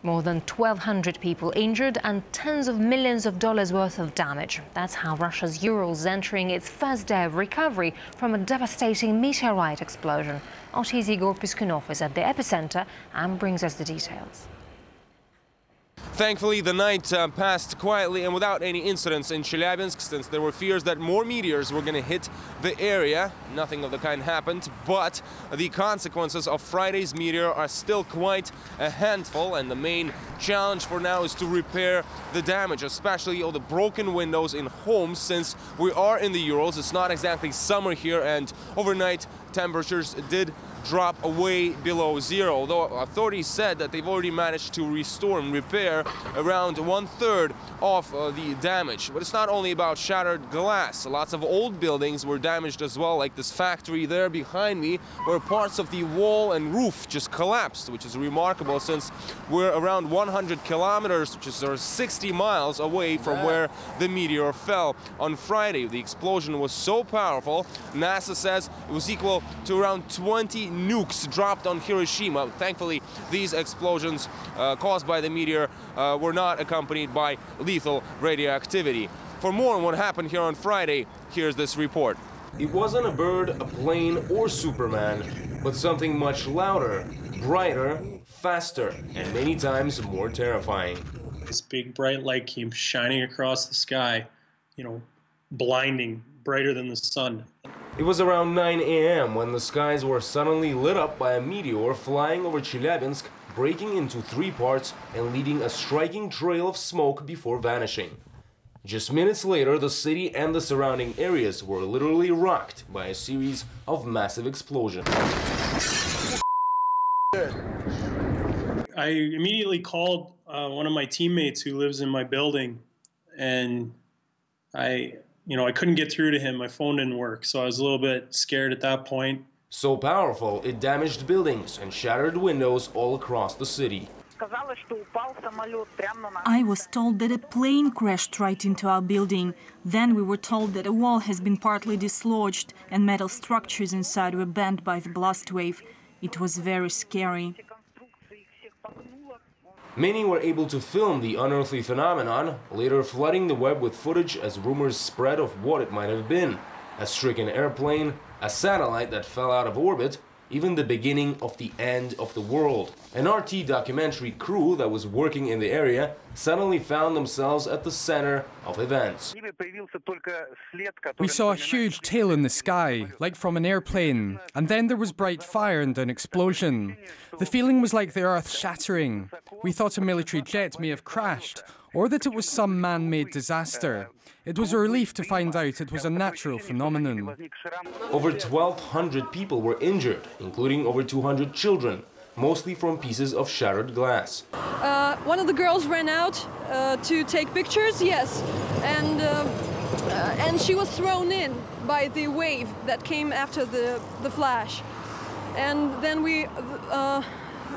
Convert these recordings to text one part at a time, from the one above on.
More than 1,200 people injured and tens of millions of dollars worth of damage. That's how Russia's Urals is entering its first day of recovery from a devastating meteorite explosion. RT's Egor Piskunov is at the epicenter and brings us the details. Thankfully, the night passed quietly and without any incidents in Chelyabinsk, since there were fears that more meteors were going to hit the area. Nothing of the kind happened, but the consequences of Friday's meteor are still quite a handful, and the main challenge for now is to repair the damage, especially all the broken windows in homes, since we are in the Urals. It's not exactly summer here, and overnight temperatures did drop way below zero, although authorities said that they've already managed to restore and repair around 1/3 of the damage. But it's not only about shattered glass. Lots of old buildings were damaged as well, like this factory there behind me, where parts of the wall and roof just collapsed, which is remarkable since we're around 100 kilometers, which is 60 miles away from where the meteor fell on Friday. The explosion was so powerful, NASA says it was equal to around 20 nukes dropped on Hiroshima. Thankfully, these explosions caused by the meteor were not accompanied by lethal radioactivity. For more on what happened here on Friday, here's this report. It wasn't a bird, a plane, or Superman, but something much louder, brighter, faster, and many times more terrifying. This big bright light came shining across the sky, blinding, brighter than the sun. It was around 9 a.m. when the skies were suddenly lit up by a meteor flying over Chelyabinsk, breaking into 3 parts and leaving a striking trail of smoke before vanishing. Just minutes later, the city and the surrounding areas were literally rocked by a series of massive explosions. I immediately called one of my teammates who lives in my building, and I couldn't get through to him. My phone didn't work, so I was a little bit scared at that point. So powerful, it damaged buildings and shattered windows all across the city. I was told that a plane crashed right into our building. Then we were told that a wall has been partly dislodged and metal structures inside were bent by the blast wave. It was very scary. Many were able to film the unearthly phenomenon, later flooding the web with footage as rumors spread of what it might have been. A stricken airplane, a satellite that fell out of orbit, even the beginning of the end of the world. An RT documentary crew that was working in the area suddenly found themselves at the center of events. We saw a huge tail in the sky, like from an airplane, and then there was bright fire and an explosion. The feeling was like the earth shattering. We thought a military jet may have crashed, or that it was some man-made disaster. It was a relief to find out it was a natural phenomenon. Over 1,200 people were injured, including over 200 children, mostly from pieces of shattered glass. One of the girls ran out to take pictures, yes, and she was thrown in by the wave that came after the flash. And then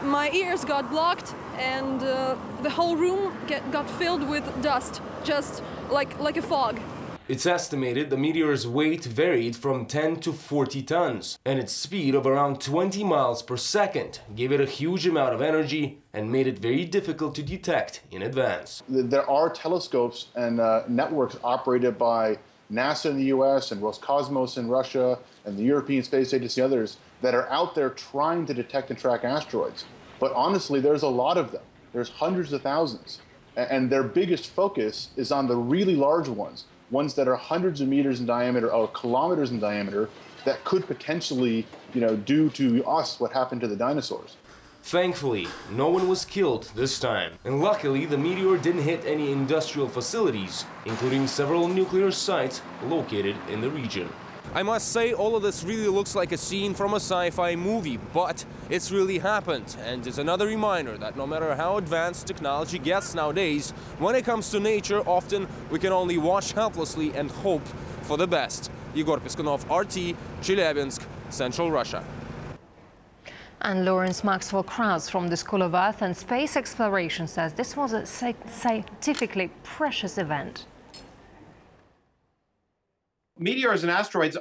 my ears got blocked, and the whole room got filled with dust, just like a fog. It's estimated the meteor's weight varied from 10 to 40 tons, and its speed of around 20 miles per second gave it a huge amount of energy and made it very difficult to detect in advance. There are telescopes and networks operated by NASA in the US and Roscosmos in Russia and the European Space Agency and others that are out there trying to detect and track asteroids. But honestly, there's a lot of them. There's hundreds of thousands. And their biggest focus is on the really large ones that are hundreds of meters in diameter or kilometers in diameter that could potentially, do to us what happened to the dinosaurs. Thankfully, no one was killed this time. And luckily, the meteor didn't hit any industrial facilities, including several nuclear sites located in the region. I must say, all of this really looks like a scene from a sci-fi movie, but it's really happened. And it's another reminder that no matter how advanced technology gets nowadays, when it comes to nature, often we can only watch helplessly and hope for the best. Egor Piskunov, RT, Chelyabinsk, Central Russia. And Lawrence Maxwell Krauss from the School of Earth and Space Exploration says this was a scientifically precious event. Meteors and asteroids,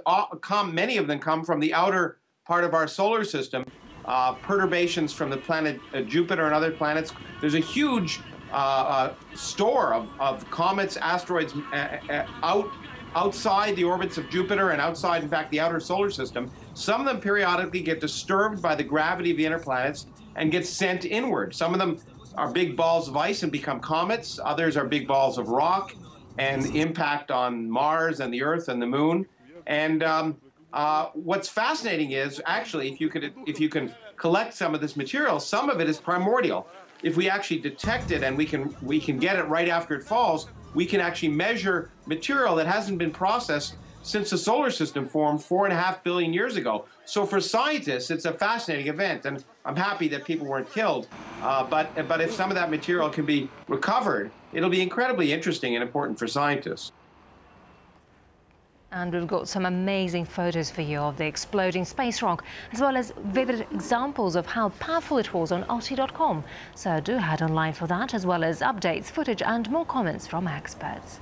many of them come from the outer part of our solar system. perturbations from the planet Jupiter and other planets. There's a huge store of comets, asteroids outside the orbits of Jupiter and outside, in fact, the outer solar system. Some of them periodically get disturbed by the gravity of the inner planets and get sent inward. Some of them are big balls of ice and become comets. Others are big balls of rock and impact on Mars and the Earth and the Moon. And what's fascinating is, actually, if you can collect some of this material, some of it is primordial. If we actually detect it and we can get it right after it falls, we can actually measure material that hasn't been processed since the solar system formed 4.5 billion years ago. So for scientists, it's a fascinating event, and I'm happy that people weren't killed. But if some of that material can be recovered, it'll be incredibly interesting and important for scientists. And we've got some amazing photos for you of the exploding space rock, as well as vivid examples of how powerful it was on RT.com. So do head online for that, as well as updates, footage and more comments from experts.